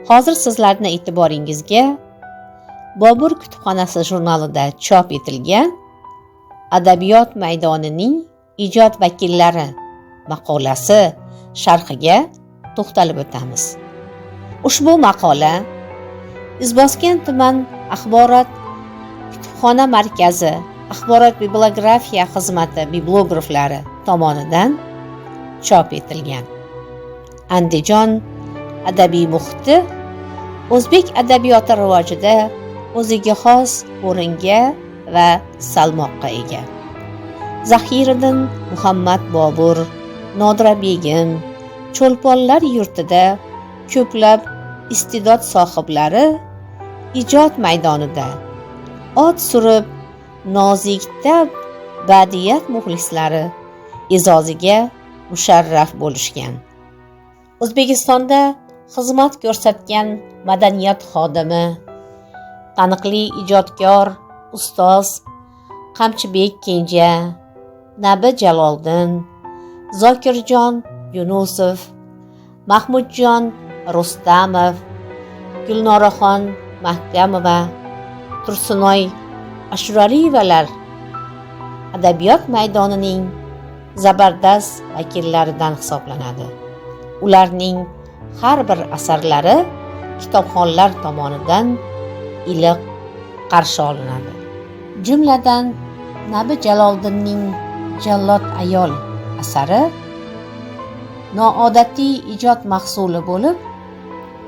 Hozir sizlarning e'tiboringizga Bobur kutubxonasi jurnalida chop etilgan Adabiyot maydonining ijod vakillari maqolasi sharhiga to'xtalib o'tamiz. Ushbu maqola Izboskan tuman axborot kutubxona markazi axborot bibliografiya xizmati bibliograflari tomonidan chop etilgan. Andijon adabiy muhiti o'zbek adabiyoti rivojida o'ziga xos o'ringa va salmoqqa ega. Zahiriddin Muhammad Bobur, Nodira Begim, Cho'lponlar yurtida ko'plab iste'dod sohiblari ijod maydonida ot surib, nozikda badiiyat muxlislari e'zoziga musharraf bo'lishgan. O'zbekistonda xizmat ko'rsatgan madaniyat xodimi, taniqli ijodkor ustoz Qamchibek Kenja, Nabi Jaloliddin, Zokirjon Yunusov, Mahmudjon Rustamov, Gulnoraxon Mahkamova, Tursunoy Ashuraliyevalar adabiyot maydonining zabardast vakillaridan hisoblanadi. Ularning har bir asarlari kitobxonlar tomonidan iliq qarshi olinadi. Jumladan Nabi Jaloliddinning Jallod ayol asari noodatiy ijod mahsuli bo'lib,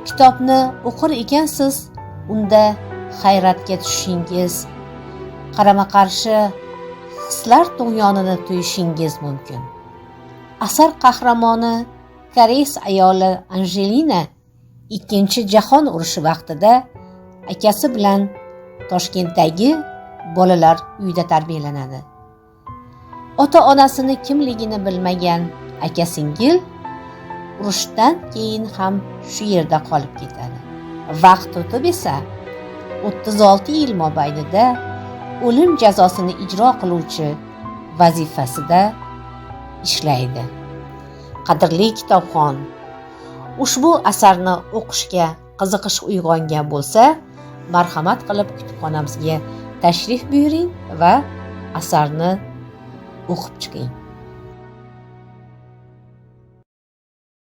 kitobni o'qir ekansiz, unda hayratga tushishingiz, qarama-qarshi hislar tug'yonini tuyishingiz mumkin. Asar qahramoni koreys ayoli Anjelina Ikkinchi jahon urushi vaqtida akasi bilan Toshkentdagi bolalar uyida tarbiyalanadi. Ota-onasini kimligini bilmagan aka-singil urushdan keyin ham shu yerda qolib ketadi. Vaqt o'tib esa 36 yil mobaynida o'lim jazosini ijro qiluvchi vazifasida ishlaydi. Qadrli kitobxon, ushbu asarni o'qishga qiziqish uyg'ongan bo'lsa, marhamat qilib kutubxonamizga tashrif buyuring va asarni o'qib chiqing.